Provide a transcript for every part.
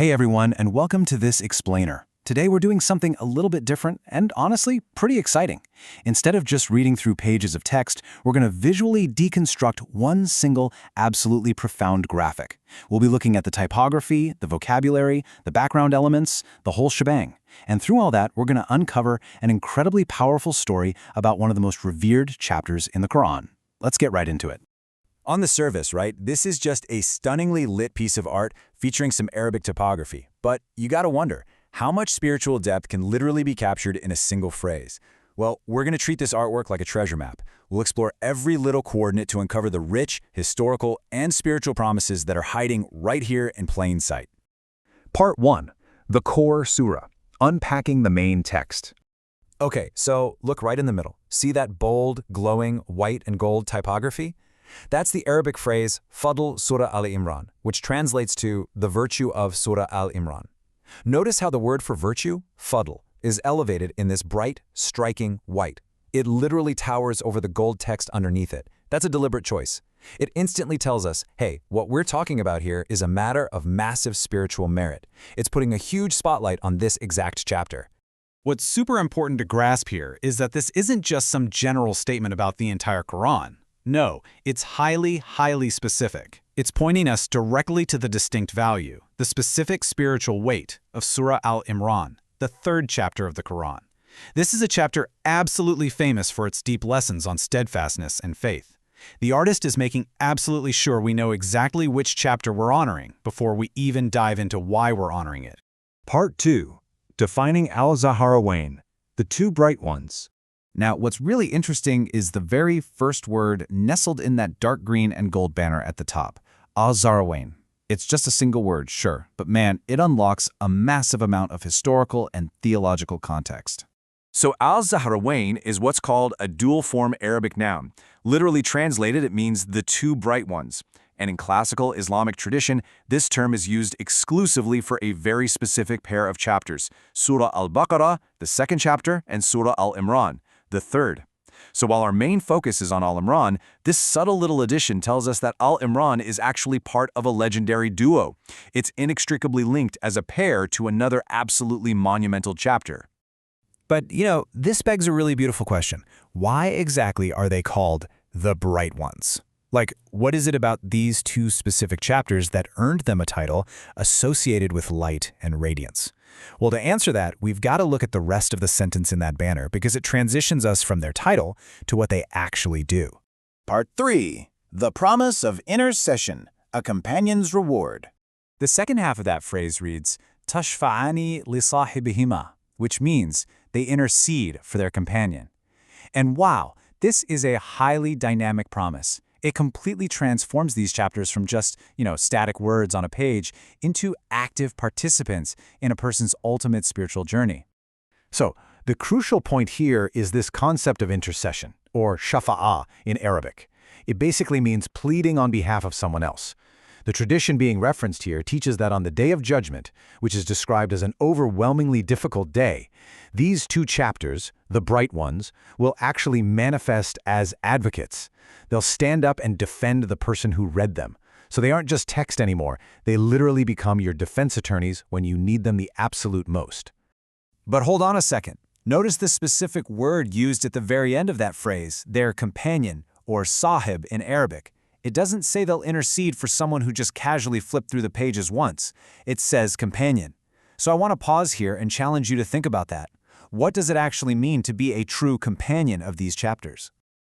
Hey everyone, and welcome to this explainer. Today we're doing something a little bit different and honestly pretty exciting. Instead of just reading through pages of text, we're going to visually deconstruct one single, absolutely profound graphic. We'll be looking at the typography, the vocabulary, the background elements, the whole shebang. And through all that, we're going to uncover an incredibly powerful story about one of the most revered chapters in the Quran. Let's get right into it. On the surface, right, this is just a stunningly lit piece of art featuring some Arabic typography. But you gotta wonder, how much spiritual depth can literally be captured in a single phrase? Well, we're gonna treat this artwork like a treasure map. We'll explore every little coordinate to uncover the rich, historical, and spiritual promises that are hiding right here in plain sight. Part 1. The Core Surah. Unpacking the main text. Okay, so look right in the middle. See that bold, glowing, white and gold typography? That's the Arabic phrase Fadl Surah al-Imran, which translates to the virtue of Surah al-Imran. Notice how the word for virtue, Fadl, is elevated in this bright, striking white. It literally towers over the gold text underneath it. That's a deliberate choice. It instantly tells us, hey, what we're talking about here is a matter of massive spiritual merit. It's putting a huge spotlight on this exact chapter. What's super important to grasp here is that this isn't just some general statement about the entire Quran. No, it's highly specific. It's pointing us directly to the distinct value, the specific spiritual weight of Surah al-Imran, the third chapter of the Quran. This is a chapter absolutely famous for its deep lessons on steadfastness and faith. The artist is making absolutely sure we know exactly which chapter we're honoring before we even dive into why we're honoring it. Part 2. Defining al-Zahrawayn, the two bright ones. Now, what's really interesting is the very first word nestled in that dark green and gold banner at the top, al-Zahrawayn. It's just a single word, sure, but man, it unlocks a massive amount of historical and theological context. So al-Zahrawayn is what's called a dual-form Arabic noun. Literally translated, it means the two bright ones. And in classical Islamic tradition, this term is used exclusively for a very specific pair of chapters, Surah al-Baqarah, the second chapter, and Surah al-Imran, the third. So while our main focus is on Al-Imran, this subtle little addition tells us that Al-Imran is actually part of a legendary duo. It's inextricably linked as a pair to another absolutely monumental chapter. But, this begs a really beautiful question. Why exactly are they called the bright ones? Like, what is it about these two specific chapters that earned them a title associated with light and radiance? Well, to answer that, we've got to look at the rest of the sentence in that banner because it transitions us from their title to what they actually do. Part 3. The Promise of Intercession, a Companion's Reward. The second half of that phrase reads, Tashfa'ani li sahibihima, which means they intercede for their companion. And wow, this is a highly dynamic promise. It completely transforms these chapters from just, static words on a page into active participants in a person's ultimate spiritual journey. So, the crucial point here is this concept of intercession, or shafa'ah in Arabic. It basically means pleading on behalf of someone else. The tradition being referenced here teaches that on the Day of Judgment, which is described as an overwhelmingly difficult day, these two chapters, the bright ones, will actually manifest as advocates. They'll stand up and defend the person who read them. So they aren't just text anymore. They literally become your defense attorneys when you need them the absolute most. But hold on a second. Notice the specific word used at the very end of that phrase, their companion, or sahib in Arabic. It doesn't say they'll intercede for someone who just casually flipped through the pages once. It says companion. So I want to pause here and challenge you to think about that. What does it actually mean to be a true companion of these chapters?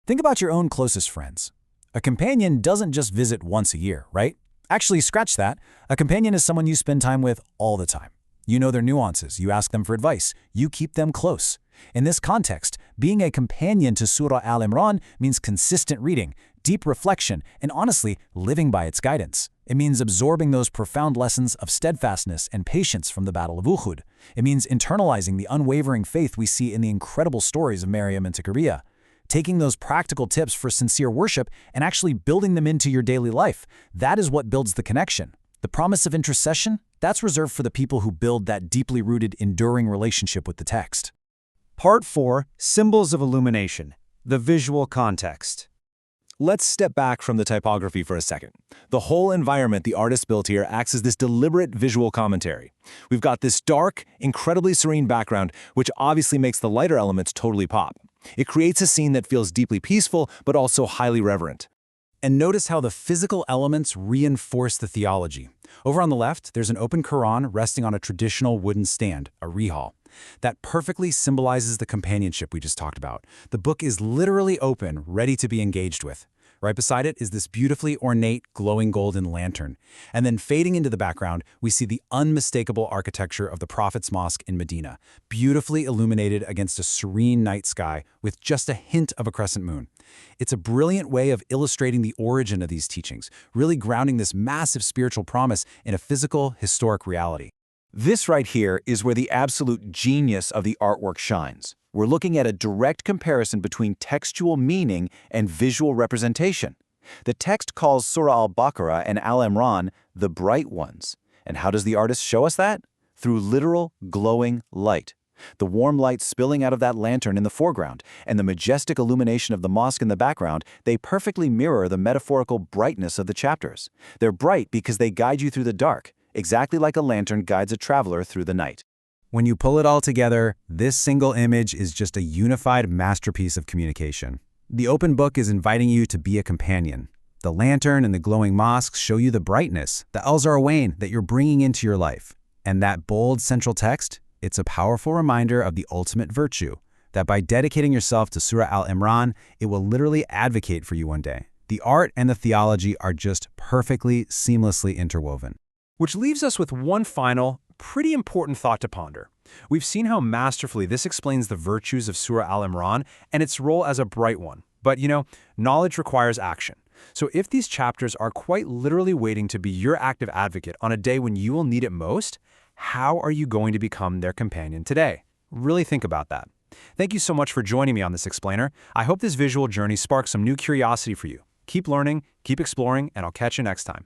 Think about your own closest friends. A companion doesn't just visit once a year, right? Actually, scratch that. A companion is someone you spend time with all the time. You know their nuances, you ask them for advice, you keep them close. In this context, being a companion to Surah al-Imran means consistent reading, deep reflection, and honestly, living by its guidance. It means absorbing those profound lessons of steadfastness and patience from the Battle of Uhud. It means internalizing the unwavering faith we see in the incredible stories of Maryam and Zakaria. Taking those practical tips for sincere worship and actually building them into your daily life. That is what builds the connection. The promise of intercession, that's reserved for the people who build that deeply rooted, enduring relationship with the text. Part 4. Symbols of Illumination, the Visual Context. Let's step back from the typography for a second. The whole environment the artist built here acts as this deliberate visual commentary. We've got this dark, incredibly serene background, which obviously makes the lighter elements totally pop. It creates a scene that feels deeply peaceful, but also highly reverent. And notice how the physical elements reinforce the theology. Over on the left, there's an open Quran resting on a traditional wooden stand, a rihal. That perfectly symbolizes the companionship we just talked about. The book is literally open, ready to be engaged with. Right beside it is this beautifully ornate, glowing golden lantern. And then fading into the background, we see the unmistakable architecture of the Prophet's Mosque in Medina, beautifully illuminated against a serene night sky with just a hint of a crescent moon. It's a brilliant way of illustrating the origin of these teachings, really grounding this massive spiritual promise in a physical, historic reality. This right here is where the absolute genius of the artwork shines. We're looking at a direct comparison between textual meaning and visual representation. The text calls Surah al-Baqarah and Al-Imran the bright ones. And how does the artist show us that? Through literal, glowing light. The warm light spilling out of that lantern in the foreground and the majestic illumination of the mosque in the background, they perfectly mirror the metaphorical brightness of the chapters. They're bright because they guide you through the dark, exactly like a lantern guides a traveler through the night. When you pull it all together, this single image is just a unified masterpiece of communication. The open book is inviting you to be a companion. The lantern and the glowing mosques show you the brightness, the al-Zarawain that you're bringing into your life. And that bold central text, it's a powerful reminder of the ultimate virtue, that by dedicating yourself to Surah Al-Imran, it will literally advocate for you one day. The art and the theology are just perfectly, seamlessly interwoven. Which leaves us with one final, pretty important thought to ponder. We've seen how masterfully this explains the virtues of Surah Al-Imran and its role as a bright one. But, knowledge requires action. So if these chapters are quite literally waiting to be your active advocate on a day when you will need it most, how are you going to become their companion today? Really think about that. Thank you so much for joining me on this explainer. I hope this visual journey sparks some new curiosity for you. Keep learning, keep exploring, and I'll catch you next time.